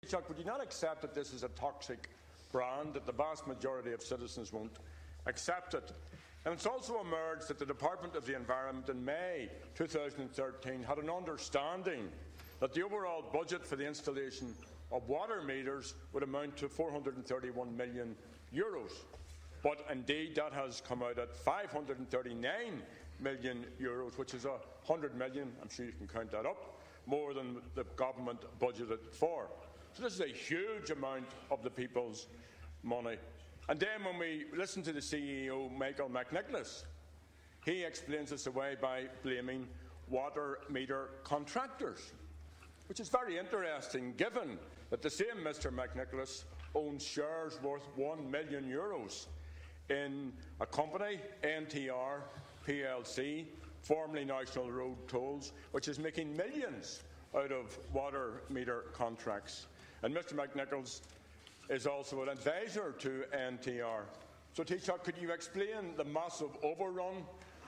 Taoiseach, would you not accept that this is a toxic brand, that the vast majority of citizens won't accept it? And it's also emerged that the Department of the Environment in May 2013 had an understanding that the overall budget for the installation of water meters would amount to €431 million. But indeed that has come out at €539 million, which is €100 million, I'm sure you can count that up, more than the government budgeted for. So this is a huge amount of the people's money. And then when we listen to the CEO, Michael McNicholas, he explains this away by blaming water meter contractors, which is very interesting given that the same Mr McNicholas owns shares worth €1 million in a company, NTR plc, formerly National Road Tolls, which is making millions out of water meter contracts. And Mr McNicholas is also an advisor to NTR. So, Taoiseach, could you explain the massive overrun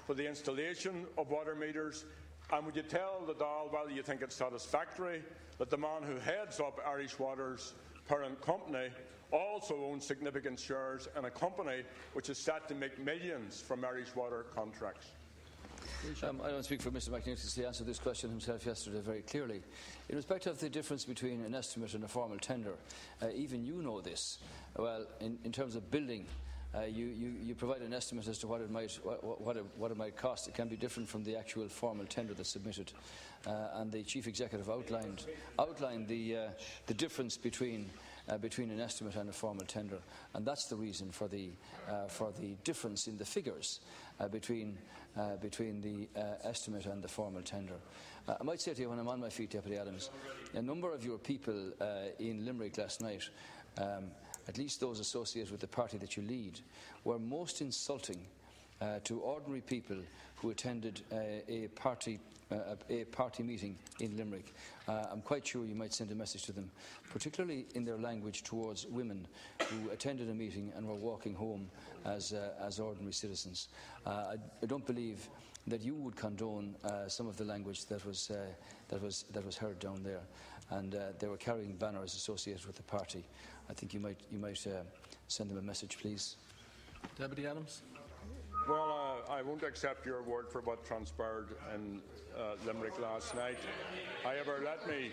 for the installation of water meters? And would you tell the Dáil whether you think it's satisfactory that the man who heads up Irish Water's parent company also owns significant shares in a company which is set to make millions from Irish Water contracts? I don't speak for Mr McNicholas. He answered this question himself yesterday very clearly. In respect of the difference between an estimate and a formal tender, even you know this. Well, in terms of building, you provide an estimate as to what it might cost. It can be different from the actual formal tender that's submitted. And the Chief Executive outlined the difference between an estimate and a formal tender, and that's the reason for the difference in the figures between the estimate and the formal tender. I might say to you, when I'm on my feet, Deputy Adams, a number of your people in Limerick last night, at least those associated with the party that you lead, were most insulting to ordinary people who attended a party meeting in Limerick. I'm quite sure you might send a message to them, particularly in their language towards women who attended a meeting and were walking home as ordinary citizens. I don't believe that you would condone some of the language that was heard down there, and they were carrying banners associated with the party. I think you might send them a message, please. Deputy Adams. Well, I won't accept your word for what transpired in Limerick last night. However, let me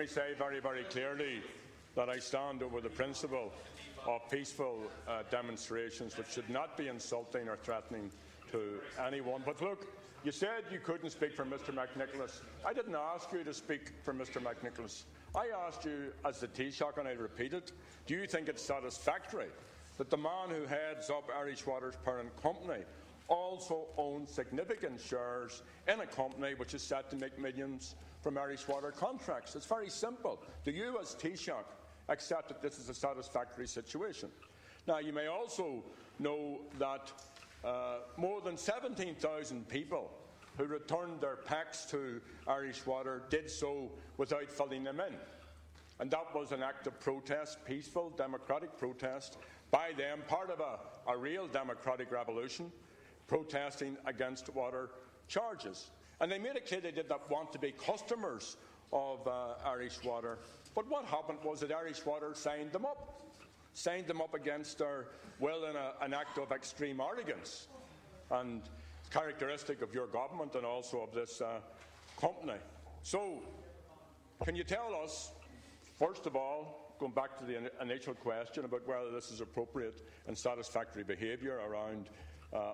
say very, very clearly that I stand over the principle of peaceful demonstrations, which should not be insulting or threatening to anyone. But look, you said you couldn't speak for Mr McNicholas. I didn't ask you to speak for Mr McNicholas. I asked you as the Taoiseach, and I repeat it, do you think it's satisfactory that the man who heads up Irish Water's parent company also owns significant shares in a company which is set to make millions from Irish Water contracts? It's very simple. Do you, as Taoiseach, accept that this is a satisfactory situation? Now, you may also know that more than 17,000 people who returned their packs to Irish Water did so without filling them in. And that was an act of protest, peaceful, democratic protest by them, part of a real democratic revolution, protesting against water charges. And they made it clear they did not want to be customers of Irish Water. But what happened was that Irish Water signed them up against their will in an act of extreme arrogance, and characteristic of your government and also of this company. So, can you tell us, first of all, going back to the initial question about whether this is appropriate and satisfactory behaviour around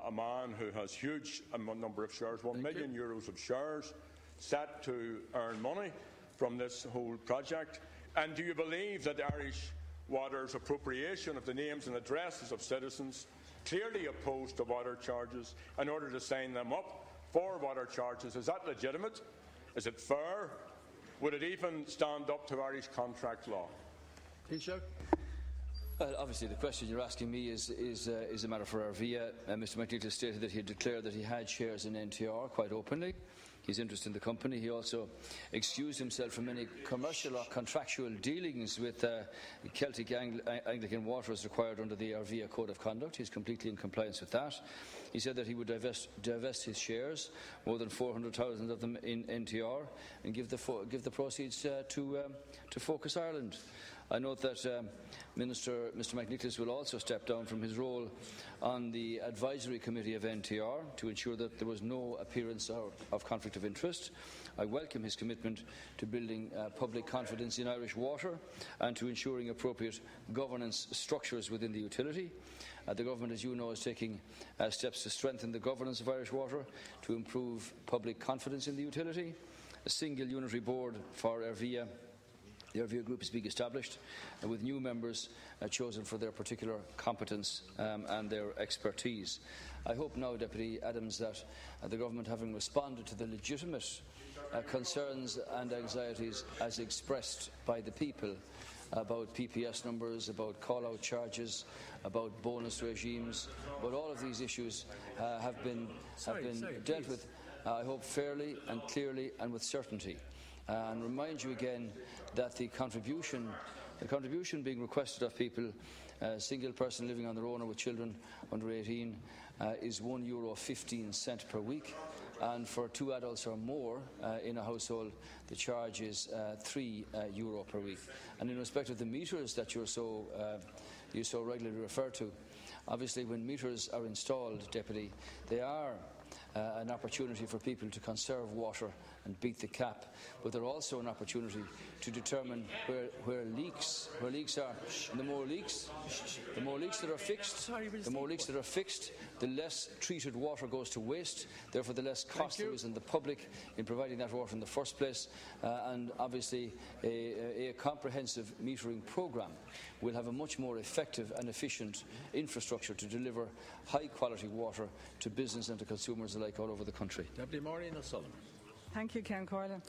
a man who has huge number of shares, €1 million of shares, set to earn money from this whole project? And do you believe that Irish Water's appropriation of the names and addresses of citizens clearly opposed to water charges in order to sign them up for water charges, is that legitimate? Is it fair? Would it even stand up to Irish contract law? Taoiseach. Well, obviously, the question you're asking me is a matter for Arvia. Mr McNicholas stated that he had declared that he had shares in NTR quite openly. his interest in the company. He also excused himself from any commercial or contractual dealings with Celtic Anglican Water as required under the Arvia Code of Conduct. He's completely in compliance with that. He said that he would divest his shares, more than 400,000 of them in NTR, and give the proceeds to Focus Ireland. I note that Mr McNicholas will also step down from his role on the advisory committee of NTR to ensure that there was no appearance of conflict of interest. I welcome his commitment to building public confidence in Irish water and to ensuring appropriate governance structures within the utility. The government, as you know, is taking steps to strengthen the governance of Irish water, to improve public confidence in the utility. A single unitary board for Arvia. The Arvia Group is being established with new members chosen for their particular competence and their expertise. I hope now, Deputy Adams, that the government, having responded to the legitimate concerns and anxieties as expressed by the people about PPS numbers, about call-out charges, about bonus regimes, about all of these issues have been dealt with, I hope, fairly and clearly and with certainty. And remind you again that the contribution being requested of people, a single person living on their own or with children under 18, is €1.15 per week, and for 2 adults or more in a household, the charge is €3 per week. And in respect of the meters that you so regularly refer to, obviously when meters are installed, Deputy, they are an opportunity for people to conserve water and beat the cap, but they're also an opportunity to determine where leaks are. And the more leaks that are fixed, the less treated water goes to waste. Therefore, the less cost there is in the public in providing that water in the first place. And obviously, a comprehensive metering programme will have a much more effective and efficient infrastructure to deliver high-quality water to business and to consumers alike all over the country. Deputy Maureen O'Sullivan. Thank you, Ken Corlin.